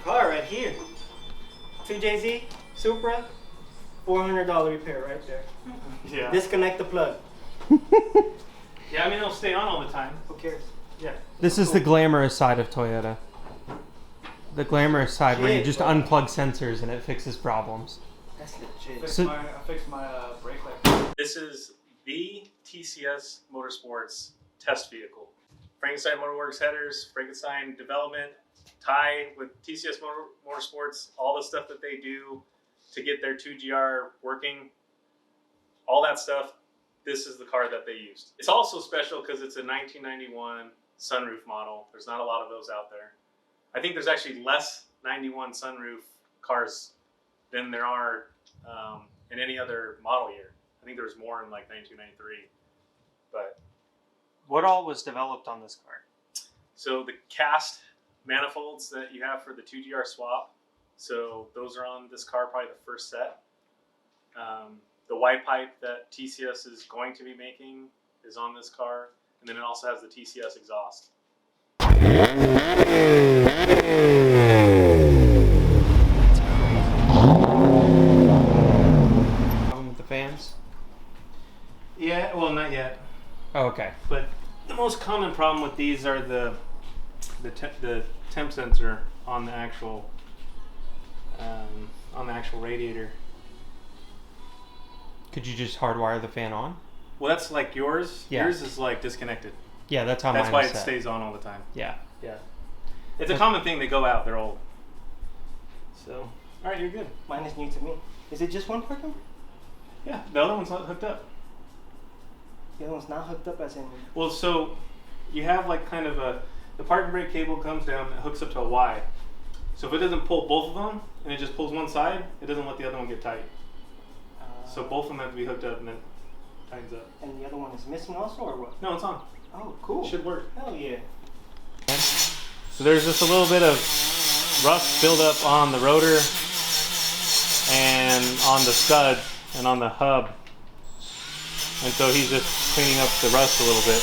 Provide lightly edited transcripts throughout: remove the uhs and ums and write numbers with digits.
car right here. 2JZ Supra, $400 repair right there. Yeah. Disconnect the plug. Yeah, I mean it'll stay on all the time. Who cares? Yeah. This is the glamorous side of Toyota. The glamorous side where you just unplug sensors and it fixes problems. That's legit. I fixed my brake light. This is the TCS Motorsports test vehicle. Frankenstein Motorworks headers, Frankenstein development, tie with TCS Motorsports, all the stuff that they do to get their 2GR working, all that stuff. This is the car that they used. It's also special because it's a 1991 sunroof model. There's not a lot of those out there. I think there's actually less 91 sunroof cars than there are in any other model year. I think there was more in like 1993. But what all was developed on this car? So the cast manifolds that you have for the 2GR swap, so those are on this car, probably the first set. The Y pipe that TCS is going to be making is on this car, and then it also has the TCS exhaust. With the fans? Yeah, well, not yet. Oh, okay. But the most common problem with these are the temp sensor on the actual radiator. Could you just hardwire the fan on? Well, that's like yours. Yeah. Yours is like disconnected. Yeah, that's how That's mine why is it set. stays on all the time. Yeah. Yeah. It's a common thing. They go out. They're old. So, all right, you're good. Mine is new to me. Is it just one part number? Yeah, the other one's not hooked up. The other one's not hooked up as in... Well, so you have like kind of the park and brake cable comes down and hooks up to a Y. So if it doesn't pull both of them and it just pulls one side, it doesn't let the other one get tight. So both of them have to be hooked up and then tightens up. And the other one is missing also, or what? No, it's on. Oh, cool. It should work. Hell yeah. So there's just a little bit of rust buildup on the rotor and on the stud and on the hub. And so he's just cleaning up the rust a little bit.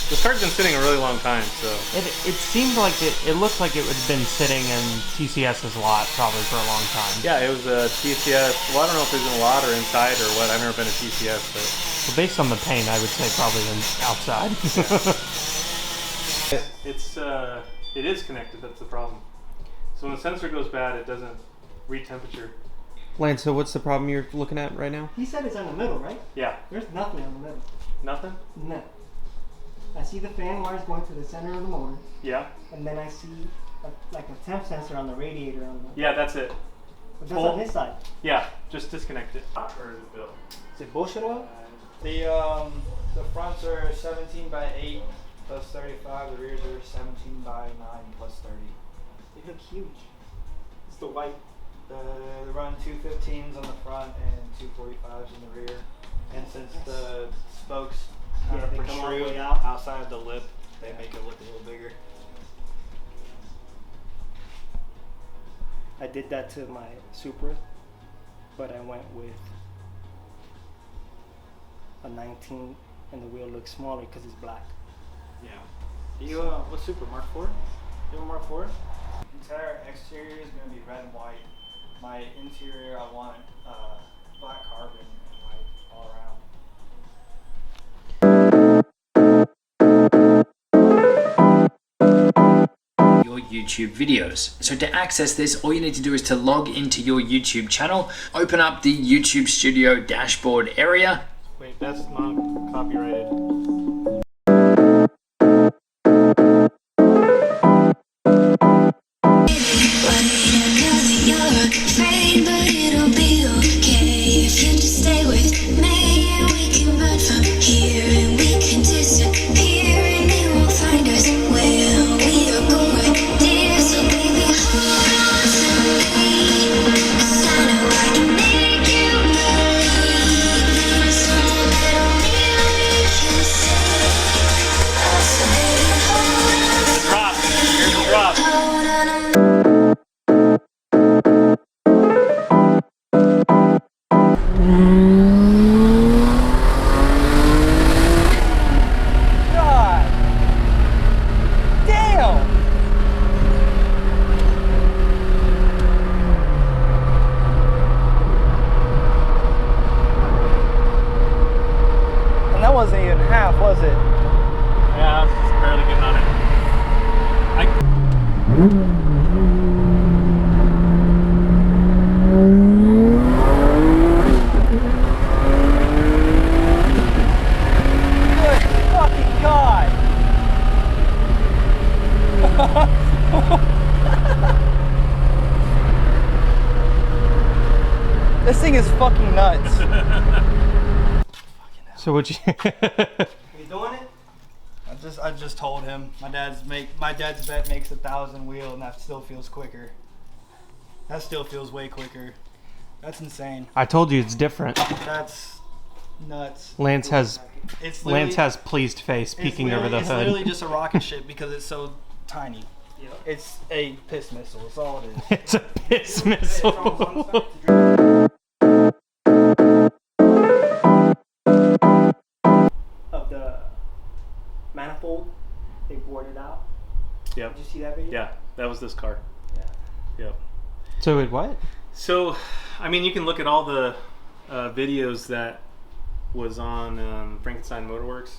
This car's been sitting a really long time, so. It seemed like it looked like it would have been sitting in TCS's lot probably for a long time. Yeah, it was a TCS. Well, I don't know if it was in a lot or inside or what. I've never been a TCS, but. Well, based on the paint, I would say probably outside. It is connected, that's the problem. So when the sensor goes bad, it doesn't read temperature. Lance, so what's the problem you're looking at right now? He said it's on the middle, right? Yeah. There's nothing on the middle. Nothing? No. I see the fan wires going to the center of the motor. Yeah. And then I see like a temp sensor on the radiator on the... Yeah, that's it. But that's on this side. Yeah, just disconnect it. Or is it built? Is it bullshit oil? The fronts are 17 by 8 plus 35. The rears are 17 by 9 plus 30. They look huge. It's the white. They run 215s on the front and 245s in the rear. And since the spokes Yeah, they come all the protrude way out. outside of the lip, they make it look a little bigger. I did that to my Supra, but I went with a 19 and the wheel looks smaller because it's black. Yeah. You what Super Mark 4? You want Mark 4? Entire exterior is going to be red and white. My interior, I want black carbon and white all around. Your YouTube videos. So to access this, all you need to do is to log into your YouTube channel, open up the YouTube Studio dashboard area. Wait, that's not copyrighted. Kiss This thing is fucking nuts. So what you? You doing it? I just told him my dad's bet makes 1,000 wheel, and that still feels quicker. That still feels way quicker. That's insane. I told you it's different. That's nuts. Lance has Literally pleased face peeking over the It's hood. literally just a rocket ship because it's so tiny. Yeah. It's a piss missile. That's all it is. It's a piss missile. Of the manifold, they bored it out. Yep. Did you see that video? Yeah, that was this car. Yeah. Yep. So it what? So, I mean, you can look at all the videos that was on Frankenstein Motorworks,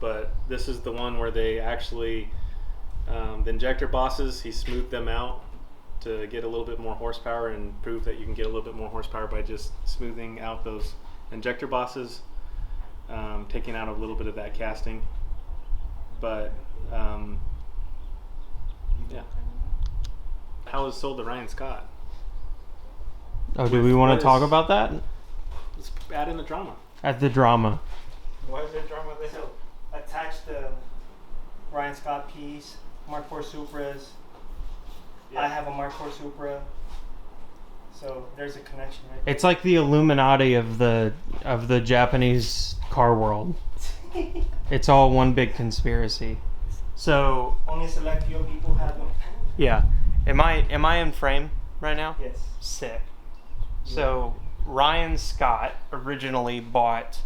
but this is the one where they actually, the injector bosses, he smoothed them out to get a little bit more horsepower and prove that you can get a little bit more horsepower by just smoothing out those injector bosses, taking out a little bit of that casting. But, yeah. How was sold to Ryan Scott? Oh, do we want what to talk is- about that? Let's add in the drama. At the drama. Why is there drama with this? So, attach the Ryan Scott piece, Mark IV Supras. I have a Mark IV Supra. So there's a connection right there. It's like the Illuminati of the Japanese car world. It's all one big conspiracy. So Only select few people have them. yeah, am I in frame right now? Yes. Sick. So Ryan Scott originally bought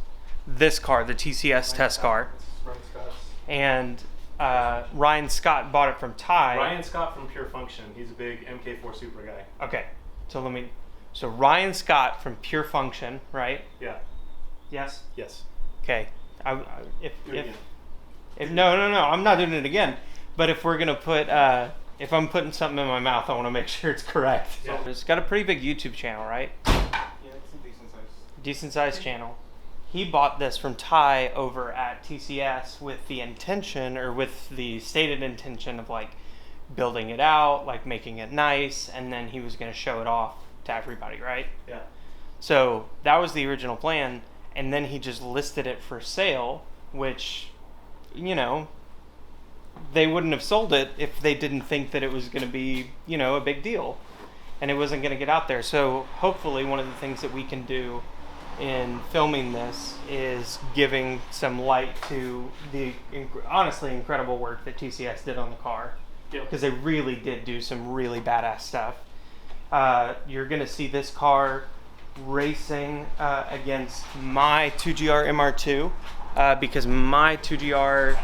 this car, the TCS test car, Ryan Scott's. and Ryan Scott bought it from Ty. Ryan Scott from Pure Function. He's a big MK4 Super guy. Okay, so Ryan Scott from Pure Function, right? Yeah. Yes. Yes. Okay. Do it again. If no, I'm not doing it again. But if we're gonna put, if I'm putting something in my mouth, I want to make sure it's correct. Yeah. It's got a pretty big YouTube channel, right? Yeah, it's a decent size. Decent sized channel. He bought this from Ty over at TCS with the intention, or with the stated intention of like building it out, like making it nice, and then he was gonna show it off to everybody, right? Yeah. So that was the original plan, and then he just listed it for sale, which, you know, they wouldn't have sold it if they didn't think that it was going to be, you know, a big deal, and it wasn't going to get out there. So hopefully one of the things that we can do in filming this is giving some light to the honestly incredible work that TCS did on the car, because they really did do some really badass stuff. You're going to see this car racing against my 2GR MR2, because my 2GR...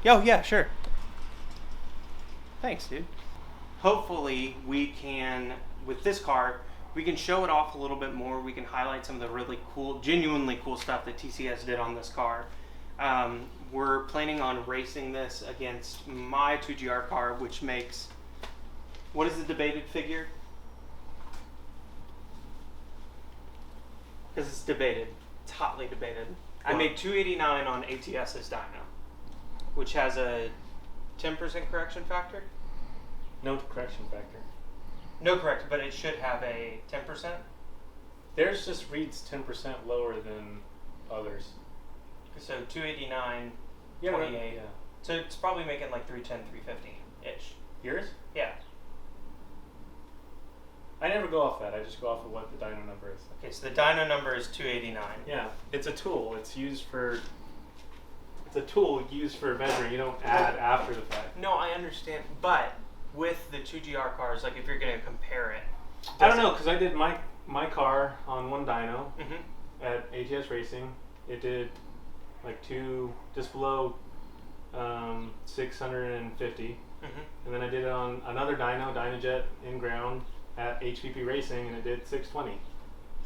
Oh, yeah, sure. Thanks, dude. Hopefully we can, with this car, we can show it off a little bit more. We can highlight some of the really cool, genuinely cool stuff that TCS did on this car. We're planning on racing this against my 2GR car, which makes... What is the debated figure? Because it's debated. It's hotly debated. I made 289 on ATS's dyno, which has a 10% correction factor. No correction factor. No correction, but it should have a 10%. Theirs just reads 10% lower than others. So 289, Yeah. 28. Yeah. So it's probably making like 310, 350-ish. Yours? Yeah. I never go off that. I just go off of what the dyno number is. Okay, so the dyno number is 289. Yeah. It's a tool. It's a tool used for measuring. You don't add after the fact. No, I understand, but with the 2GR cars, like if you're going to compare it, I don't know, because I did my car on one dyno Mm-hmm. at ATS Racing. It did like just below 650. Mm-hmm. And then I did it on another dyno, Dynojet in ground at HPP Racing, and it did 620.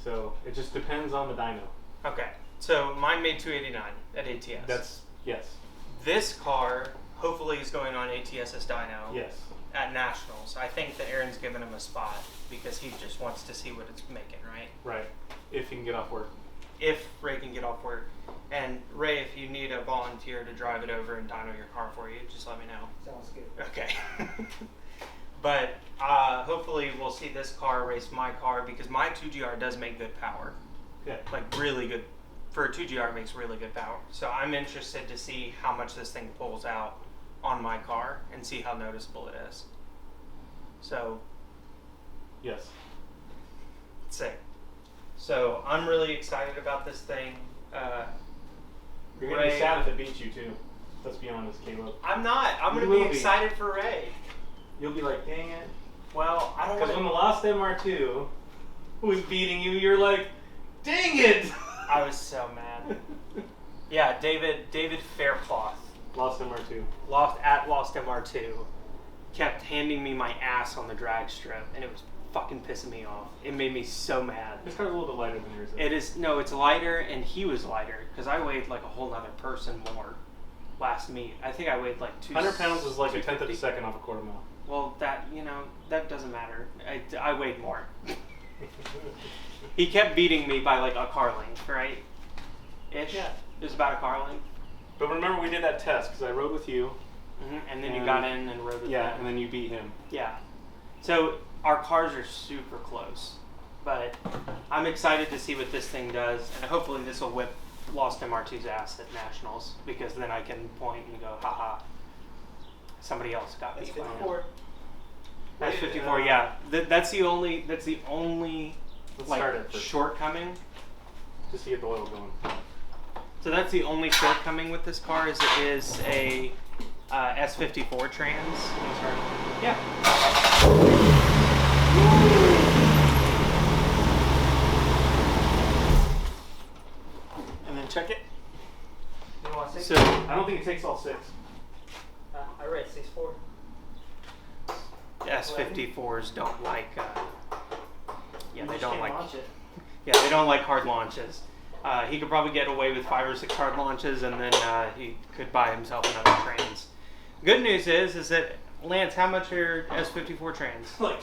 So it just depends on the dyno. Okay, so mine made 289 at ATS. Yes. This car hopefully is going on ATS's dyno Yes. at Nationals. I think that Aaron's given him a spot because he just wants to see what it's making, right? Right. If you can get off work. If Ray can get off work. And Ray, if you need a volunteer to drive it over and dyno your car for you, just let me know. Sounds good. Okay. But hopefully we'll see this car race my car because my 2GR does make good power. Yeah. Like really good. For a 2GR, it makes really good power. So I'm interested to see how much this thing pulls out on my car and see how noticeable it is. So, Yes. sick. So I'm really excited about this thing. You're gonna be sad if it beats you too. Let's be honest, Caleb. I'm not. I'm You gonna be will be. excited for Ray. You'll be like, dang it. Well, I don't Because when the want last MR2 was beating you, you're like, dang it! I was so mad. Yeah, David Faircloth. Lost MR2. Lost MR2 kept handing me my ass on the drag strip, and it was fucking pissing me off. It made me so mad. This car's a little bit lighter than yours. It is, no, it's lighter, and he was lighter, because I weighed like a whole nother person more last meet. I think I weighed like 100 pounds is like a tenth of a second off a quarter mile. Well, that, that doesn't matter. I weighed more. He kept beating me by like a car length, right? Ish? Yeah. It was about a car length. But remember we did that test, because I rode with you. And then you got in and rode with Yeah, him. and then you beat him. Yeah. So our cars are super close, but I'm excited to see what this thing does, and hopefully this will whip Lost MR2's ass at Nationals, because then I can point and go, haha, somebody else got That's beat by him. 54. That's 54, yeah. That's the only Let's like start it first. shortcome. Just to get the oil going. So that's the only shortcoming with this car is it is a S54 trans. Yeah. And then check it. You want 6? So I don't think it takes all 6. I read 6.4. S54s don't like. Yeah, they don't like. Launch it. Yeah, they don't like hard launches. He could probably get away with 5 or 6 hard launches, and then he could buy himself another trans. Good news is that Lance, how much are S54 trans? Like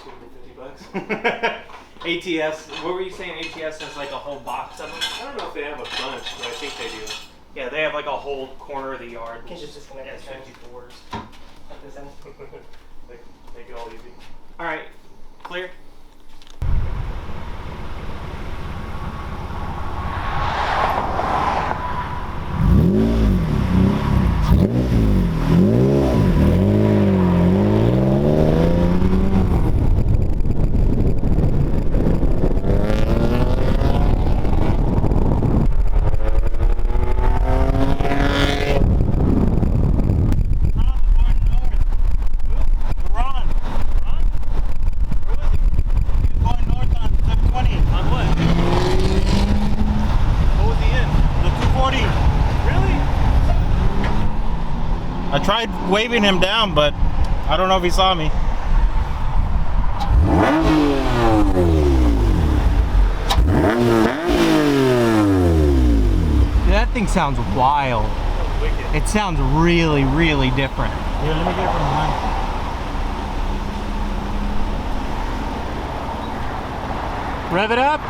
$250. ATS. What were you saying? ATS has like a whole box of them. I don't know if they have a bunch, but I think they do. Yeah, they have like a whole corner of the yard. You can just disconnect the trans. S54s. At this end. Make it all easy. All right, clear. I tried waving him down, but I don't know if he saw me. That thing sounds wild. It sounds really, really different. Here, let me get it from behind. Rev it up.